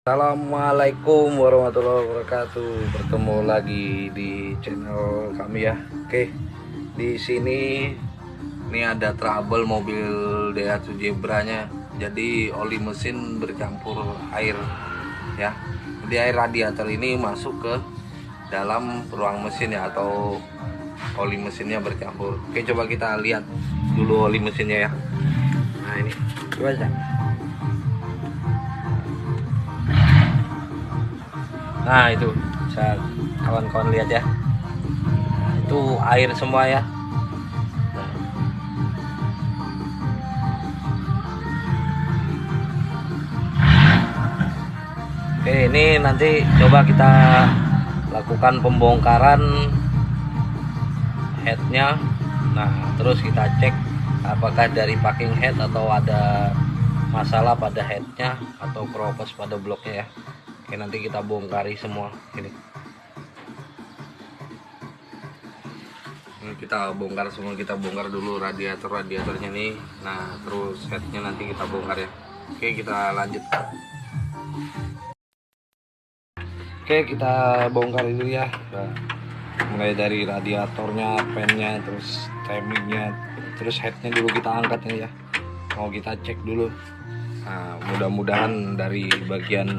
Assalamualaikum warahmatullahi wabarakatuh. Bertemu lagi di channel kami ya. Oke, di sini ini ada trouble mobil Daihatsu Zebra-nya. Jadi oli mesin bercampur air ya. Jadi air radiator ini masuk ke dalam ruang mesin ya, atau oli mesinnya bercampur. Oke, coba kita lihat dulu oli mesinnya ya. Nah, ini. Coba aja. Nah, itu bisa kawan-kawan lihat ya, itu air semua ya. Oke, ini nanti coba kita lakukan pembongkaran headnya. Nah, terus kita cek apakah dari packing head atau ada masalah pada headnya atau keropos pada bloknya ya. Oke, nanti kita bongkari semua ini. Ini kita bongkar semua, kita bongkar dulu radiatornya nih. Nah, terus headnya nanti kita bongkar ya. Oke, kita lanjut. Oke, kita bongkar dulu ya. Nah, mulai dari radiatornya, pennya, terus timingnya, terus headnya dulu kita angkat ya. Mau kita cek dulu. Nah, mudah-mudahan dari bagian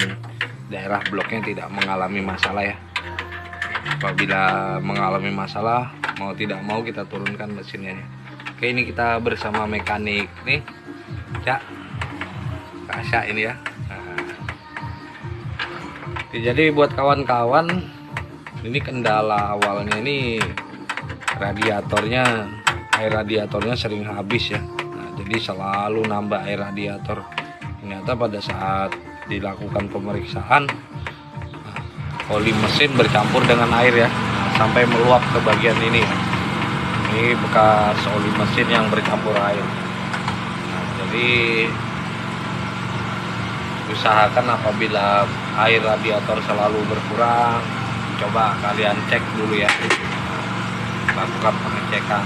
daerah bloknya tidak mengalami masalah ya. Apabila mengalami masalah, mau tidak mau kita turunkan mesinnya ya. Oke, ini kita bersama mekanik nih, Cak Kasya ini ya. Jadi buat kawan-kawan, ini kendala awalnya ini radiatornya, air radiatornya sering habis ya. Nah, jadi selalu nambah air radiator. Ternyata pada saat dilakukan pemeriksaan, oli mesin bercampur dengan air ya, sampai meluap ke bagian ini. Ini bekas oli mesin yang bercampur air. Nah, jadi usahakan apabila air radiator selalu berkurang, coba kalian cek dulu ya, lakukan pengecekan.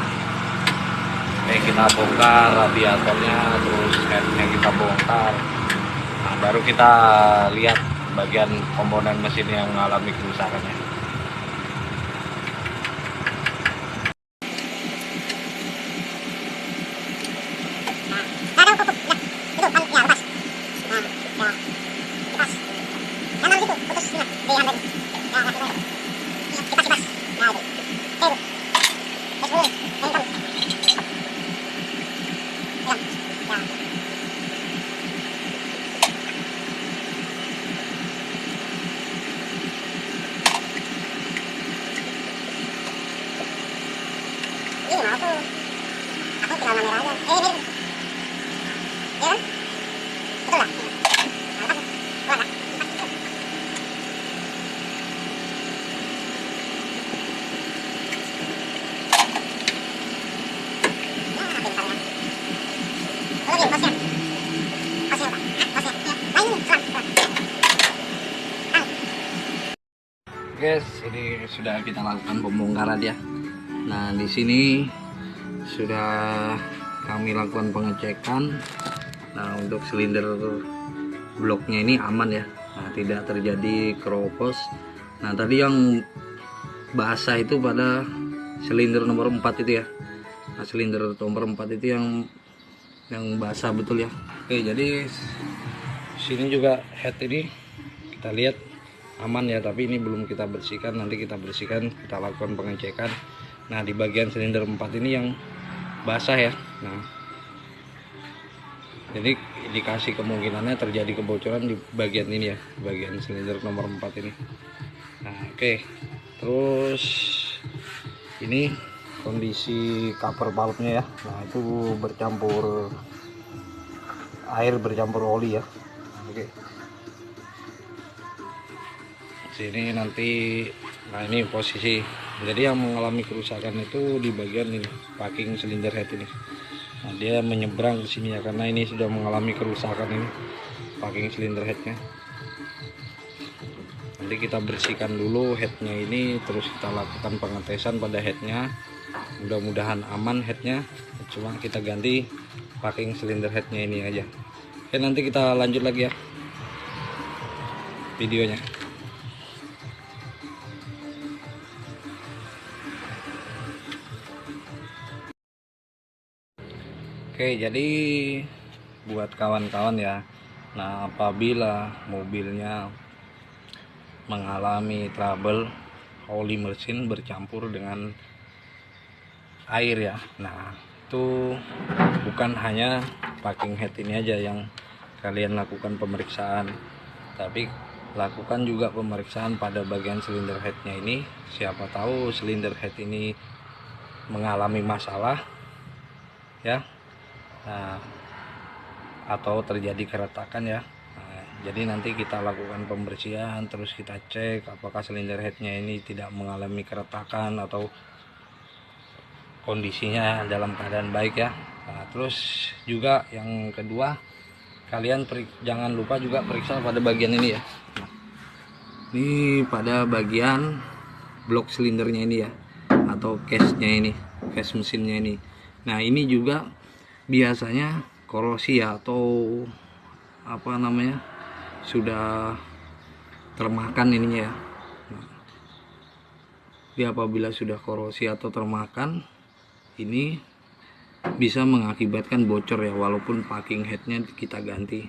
Oke, kita bongkar radiatornya, terus headnya kita bongkar. Nah, baru kita lihat bagian komponen mesin yang mengalami kerusakannya. Guys, ini sudah kita lakukan pembongkaran ya. Nah, di sini sudah kami lakukan pengecekan. Nah, untuk silinder bloknya ini aman ya. Nah, tidak terjadi keropos. Nah, tadi yang basah itu pada silinder nomor 4 itu ya. Nah, silinder nomor 4 itu yang basah betul ya. Oke, jadi sini juga head ini kita lihat aman ya, tapi ini belum kita bersihkan, nanti kita bersihkan, kita lakukan pengecekan. Nah, di bagian silinder 4 ini yang basah ya. Nah, jadi indikasi kemungkinannya terjadi kebocoran di bagian ini ya, bagian silinder nomor 4 ini. Nah, oke. Terus ini kondisi cover valve-nya ya. Nah, itu bercampur air, bercampur oli ya. Oke. Sini nanti, nah ini posisi, jadi yang mengalami kerusakan itu di bagian ini packing silinder head ini. Nah, dia menyeberang ke sini ya, karena ini sudah mengalami kerusakan ini packing silinder headnya. Nanti kita bersihkan dulu headnya ini, terus kita lakukan pengetesan pada headnya. Mudah-mudahan aman headnya, cuma kita ganti packing silinder headnya ini aja. Oke, nanti kita lanjut lagi ya. videonya. Oke, jadi buat kawan-kawan ya, nah apabila mobilnya mengalami trouble oli mesin bercampur dengan air ya, nah itu bukan hanya packing head ini aja yang kalian lakukan pemeriksaan, tapi lakukan juga pemeriksaan pada bagian silinder headnya ini. Siapa tahu silinder head ini mengalami masalah ya, nah, atau terjadi keretakan ya. Nah, jadi nanti kita lakukan pembersihan, terus kita cek apakah silinder headnya ini tidak mengalami keretakan atau kondisinya dalam keadaan baik ya. Nah, terus juga yang kedua, kalian jangan lupa juga periksa pada bagian ini ya. Nah, ini pada bagian blok silindernya ini ya, atau case-nya ini, case mesinnya ini. Nah, ini juga biasanya korosi ya, atau apa namanya, sudah termakan ininya ya. Nah, jadi apabila sudah korosi atau termakan, ini bisa mengakibatkan bocor ya, walaupun packing headnya kita ganti.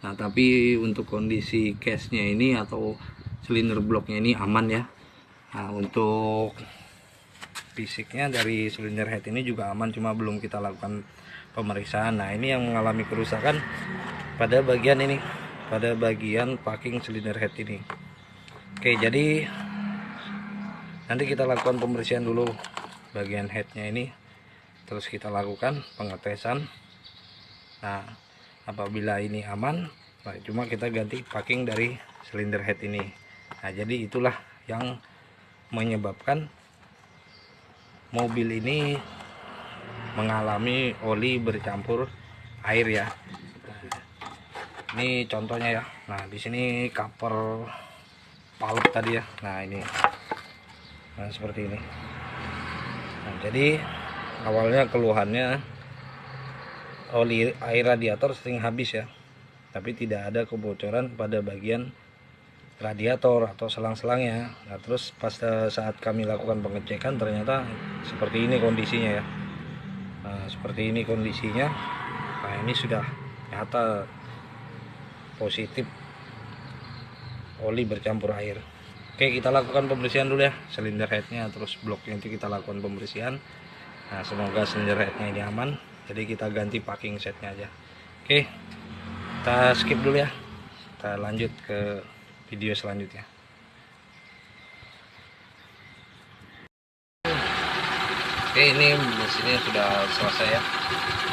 Nah, tapi untuk kondisi case-nya ini atau silinder bloknya ini aman ya. Nah, untuk fisiknya dari silinder head ini juga aman, cuma belum kita lakukan pemeriksaan. Nah, ini yang mengalami kerusakan pada bagian ini, pada bagian packing silinder head ini. Oke, jadi nanti kita lakukan pembersihan dulu bagian headnya ini, terus kita lakukan pengetesan. Nah, apabila ini aman, nah cuma kita ganti packing dari silinder head ini. Nah, jadi itulah yang menyebabkan mobil ini mengalami oli bercampur air ya. Nah, ini contohnya ya. Nah, di sini cover palet tadi ya. Nah, ini. Nah, seperti ini. Nah, jadi awalnya keluhannya oli air radiator sering habis ya, tapi tidak ada kebocoran pada bagian radiator atau selang-selangnya. Nah, terus pas saat kami lakukan pengecekan ternyata seperti ini kondisinya ya. Nah, seperti ini kondisinya. Nah, ini sudah nyata positif oli bercampur air. Oke, kita lakukan pembersihan dulu ya silinder headnya, terus bloknya itu kita lakukan pembersihan. Nah, semoga silinder headnya ini aman, jadi kita ganti packing setnya aja. Oke, kita skip dulu ya, kita lanjut ke video selanjutnya. Oke, ini mesinnya sudah selesai ya.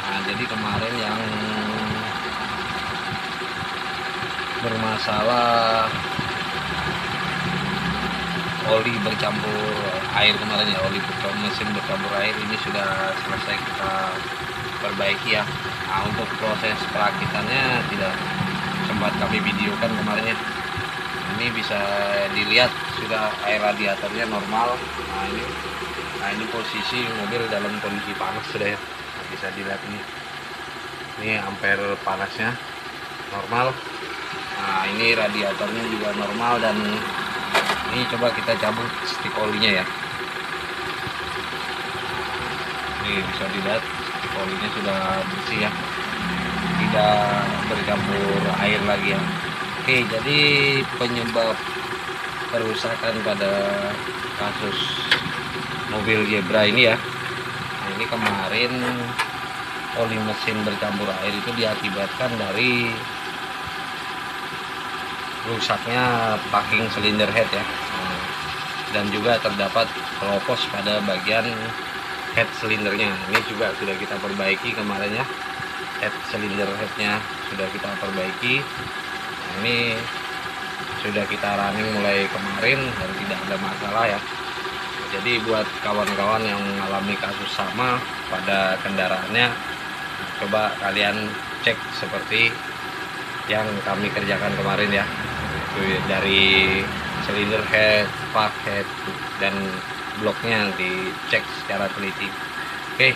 Nah, jadi kemarin yang bermasalah oli bercampur air kemarin ya, oli mesin bercampur air ini sudah selesai kita perbaiki ya. Nah, untuk proses perakitannya tidak sempat kami videokan kemarin ya. Ini bisa dilihat sudah air radiatornya normal. Nah ini posisi mobil dalam kondisi panas sudah ya. Nah, bisa dilihat ini ampere panasnya normal. Nah, ini radiatornya juga normal, dan ini coba kita cabut stik olinya ya. Ini bisa dilihat stik olinya sudah bersih ya, tidak bercampur air lagi ya. Oke, jadi penyebab kerusakan pada kasus mobil Zebra ini ya, nah ini kemarin oli mesin bercampur air itu diakibatkan dari rusaknya packing silinder head ya, dan juga terdapat keropos pada bagian head silindernya. Ini juga sudah kita perbaiki kemarin ya, head silinder headnya sudah kita perbaiki. Nah, ini sudah kita running mulai kemarin dan tidak ada masalah ya. Jadi buat kawan-kawan yang mengalami kasus sama pada kendaraannya, coba kalian cek seperti yang kami kerjakan kemarin ya, dari silinder head, spark head, dan bloknya dicek secara teliti. Oke,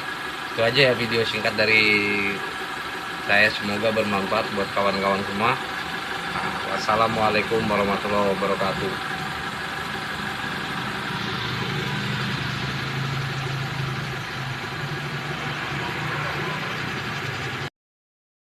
itu aja ya video singkat dari saya, semoga bermanfaat buat kawan-kawan semua. Nah, Wassalamualaikum warahmatullahi wabarakatuh.